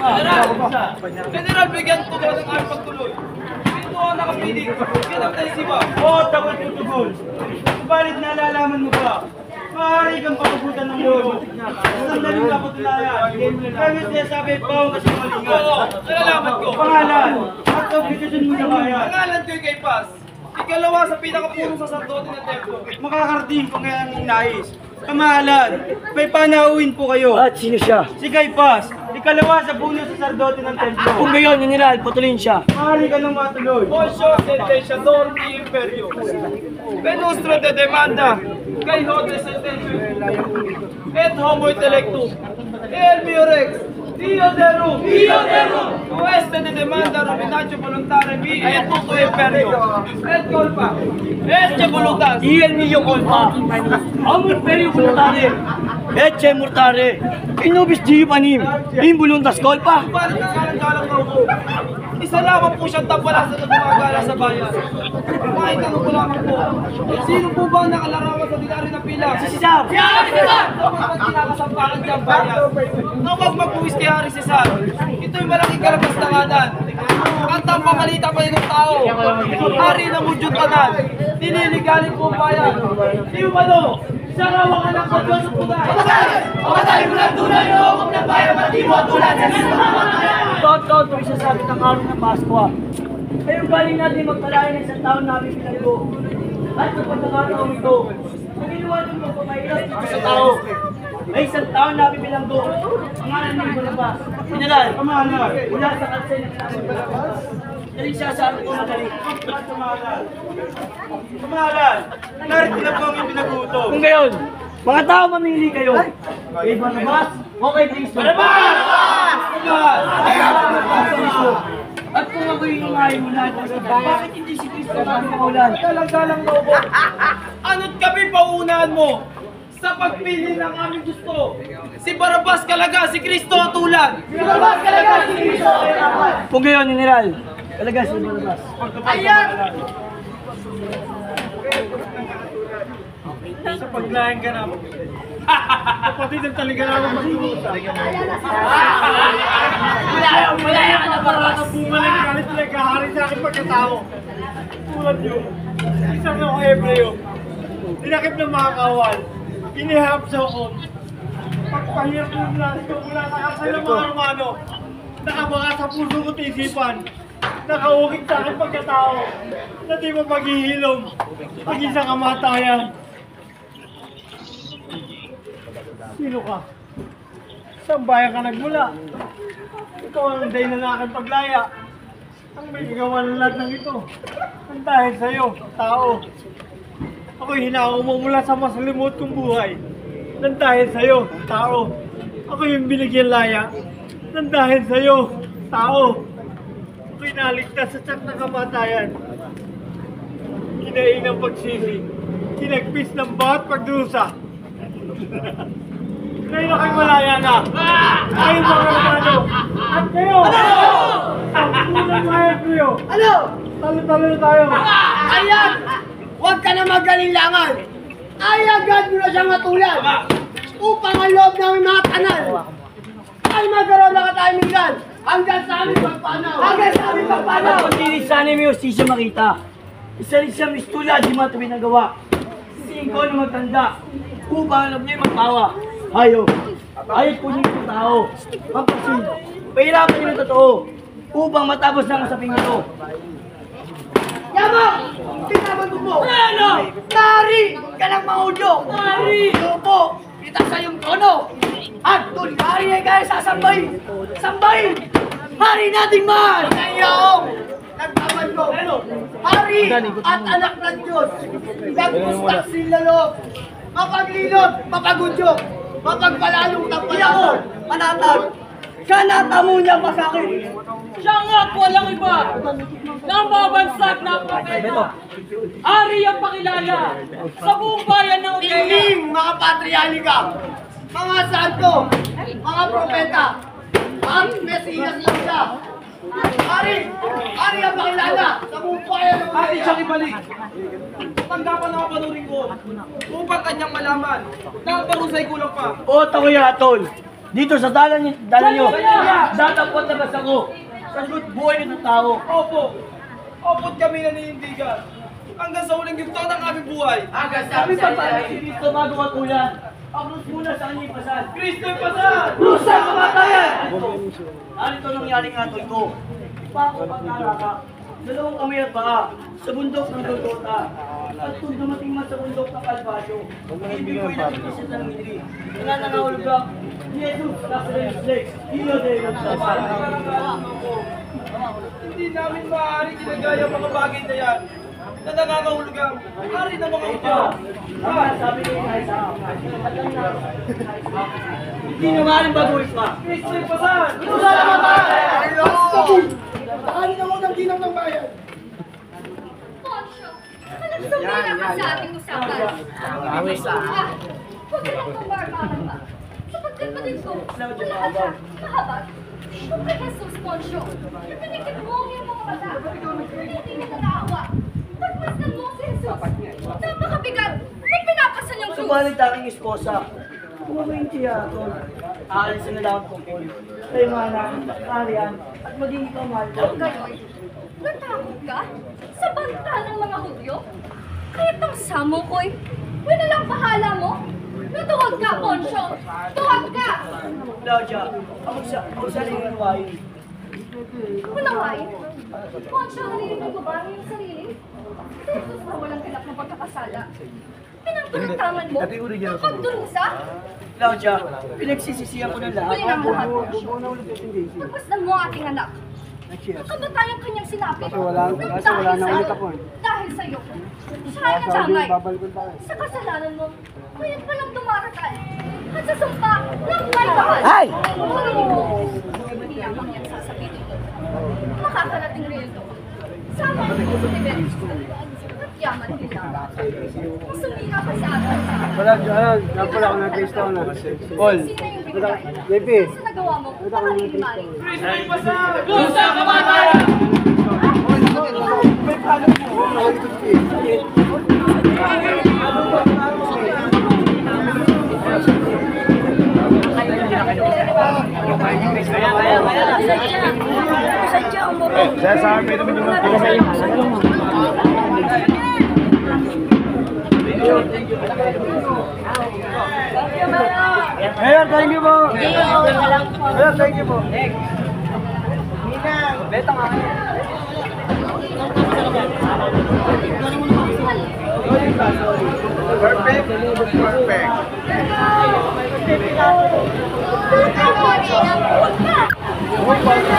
General, bigyan ko ba ng aming pagtuloy? Ito ang nakapiling. Ganap tayo siba. Oo, takot tutugol. Subalit nalalaman mo ba? Maaari kang papagutan ng loob. Sandaling kapatunayan. Kaya sinasabi pa kasi malingat. Oo, nalalaman ko. Pangalan at obligasyon mo sa bayan. Pangalan ko'y kay Paz. Ikalawa sa pinakapurong saserdote ng templo. Makakarating kung kaya ang nais. Kamahalan, may panauhin po kayo. At sino siya? Si Caiphas, ikalawa sa puno sa sacerdote ng templo. Kung gayon, General, patuloyin siya. Maaari ka nang matuloy. Posyo sentenciador di imperio. Penustro de demanda. Kay hote sentencio. Et homo intellectum. El mio rex. Dio derum. Oeste de demanda ruminacio voluntare mi et tutto imperio. Et colpa. Este voluntas. Iel mio colpa. Amor perio volutare. Ecce mortare. Inubis diu panim. In voluntas colpa. Bakit nakalang-galang na upo? Isa lamang po siyang tampalasan na gumagala sa bayan. Kahit ano ko lamang po. Sino po ba ang nakalarawan sa dinari ng pila? Si Cesar. Dapat ba't kinakasampakan diyang bayan? Huwag magpuwis kay Hari Cesar. Ito'y malaking kalapastanganan. At ang pamalita pa ng tao. Hari ng Mudyot Tanan. Nililigaling po ang bayan. Di umano, siya raw ang anak ko Diyos at tunay. Pamatay mo ng tunay na hukom ng bayan, pati mo tulad sa Kristo mamamayan! Taon-taon ito isasabi ng araw ng Pasko. Ngayon galing natin magpalayan ng isang taon namin pinagdo. At sa pagkakataon ito, nagiliwanag mo pamahirap dito sa tao. May isang taon namin pinagdo. Ang alam ng Barabas. General, Kamahalan, mula sa kalsay ng Barabas. Dali siya sa amin kung madali. Kamahalan, narito na po ang ipinagutom. Kung gayon, mga tao mamili kayo. Kay Barabas o kay Cristo? Barabas! At kung ako'y hingayin mo na, bakit hindi si Cristo ang makaulan? Galang-galang na upo. Ano't kami paunahan mo sa pagpili ng aming gusto? Si Barabas kalaga, si Kristo ang tulad. Lumabas ka lang si Kristo! Kung gayon, General, talaga si Barabas. Ayan! Sa paglayan ka na. Kapatid ang talaga naman magdurusa. Malaya ka na, Barabas! Ang bunga ng galit na nagkahari sa akin pagkatao. Tulad nyo, isang ng Hebreo, dinakip ng mga kawal, inihap sa hukom. Pagpahirap ng plasito mula sa kasal ng mga Romano, nakabaka sa puso ko't isipan, nakaukit sa akin pagkatao, na di mo paghihilom, pag-isang kamatayan. Sino ka? Saan bayan ka nagmula? Ikaw ang day na aking paglaya. Ang may gawa ng lahat ng ito. Ang dahil sa'yo, tao. Ako'y hinako mo mula sa masalimuot kong buhay. Nang dahil sa'yo, tao. Ako yung binigyan laya. Nang dahil sa'yo, tao. Ako'y naligtas sa tsak ng kamatayan. Kinain ng pagsisi. Kinagpis ng bawat pagdusa. Ngayon ako'y malaya na. Ngayon mga Romano. At kayo! Ang unang mayat niyo. Ano? Talo-talo na tayo. Ayan! Huwag ka na magalinlangan! Ay agad mo na siyang matulan! Upang ang loob namin mga kanal ay magkaroon na katahimikan hanggang sa aming pagpanaw! Hanggang sa aming pagpanaw! At hindi sana may hostisya makita. Isa rin siya mistula, di mga tuwing nagawa. Singko na magtanda, upang alam niya magpawa. Hayo, ayos po niyo yung tao. Magpasin, pahirapan niyo ng totoo, upang matapos ng usaping ito. Yamang! Tinaman mo po! Ano? Nari! Ka ng maudyo! Nari! Opo! Kita sa iyong trono! At doon hari ay kaya sasambahin! Sambahin! Hari nating mahal! Ngayon! Nagtaman ko! Hari at anak ng Diyos! Nagpustak sila loob! Mapaglilot! Mapagudyok! Mapagpalalong tampalasan! Manatag! Siya natamo niya pa sa akin! Siya nga at walang iba nang babansag na propeta. Ari ang pakilala sa buong bayan ng Udea. Ining mga patrialika, mga santo, mga propeta, at Mesiyas lang siya. Ari ang pakilala sa buong bayan ng Atin Udea. siyang ibalik. Tanggapan ang panuring ko upang kanyang malaman na ang parusay kulang pa. O, takoy atol. Dito sa dala nyo, datapot na basta ko. Sagot buhay nito tao. Opo. Opot kami naninindigan. Hanggang sa huling ginto ng aming buhay. Kami pa tayo si Cristo bago matulan. Ang krus muna sa kanyang ipasal. Kristo ay pasal! Krus ang kamatayan! Narito nangyari nga tol ko. Pako pagkalaka. Dalawang kamay at paa sa bundok ng Golgota. At kung dumating man sa bundok ng Calvario, ibig ko'y nakikisit ng midri. Nananangahulog lang ni Jesus Nazaren's legs. Hilo de Nagsapan. Hindi namin maaari ginagaya ang mga bagay na yan na nakakahulugang hari ng mga ito. Sabi ko yung isa. Hindi na maaaring baguhin pa. Kristo ay pasal! Kristo ang kamatayan! Hari ng unang ginang ng bayan! Poncho, alam sumira ka sa ating usapan. Huwag ka nang bumarbaran pa. Sapagkat patid ko, malakad ka, mahabag. Kung kay Jesus, Poncho, pinikit mo ang iyong mga mata. Hindi ka naawa. Pagmasdan mo si Jesus. Napakabigat. Ba't pinapasan yung krus? Subalit aking esposa. Kung ako yung tiya, tol, aalisin na lang ang tungkol. Kayo mga anak, kariyan, at maging ikaw mahal ko. Ang gayoy, natakot ka? Sa banta ng mga Hudyo? Kahit ang samo ko'y, winalang bahala mo? Natuwag ka, Poncho! Tuwag ka! Claudia, ako sa rin ng wayo. Unawain? Poncho, narinig mo ba ang iyong sarili? Jesus na walang ganap ng pagkakasala. Pinagpagtaman mo ang pagdurusa? Claudia, pinagsisisihan ko ng lahat. Huli ng lahat, Poncho. Napasdan mo ang ating anak. Ang kabatayang kanyang sinapit. Dahil sa'yo. Dahil sa'yo. Siya ay nadamay. Sa kasalanan mo, ngayon pa lang dumarakal. At sa sumpa ng may bakal. Ay! Marinig mo, hindi lamang yan sasabihin ito. Makakarating rin ito. Sama ang ito sa Tiberis. At yaman nila. Sumira ka sa atin. Napala ko na Cristo na. Paul. Sino yung binigay? Lepi. Sa nagawa mo, pakalimaling. Kristo ay pasal! Krus ang kamatayan! Sadya ang mabang. Ayan, thank you po. Ayan, thank you po. Betang ako. Perfect. Perfect. Huwag ka!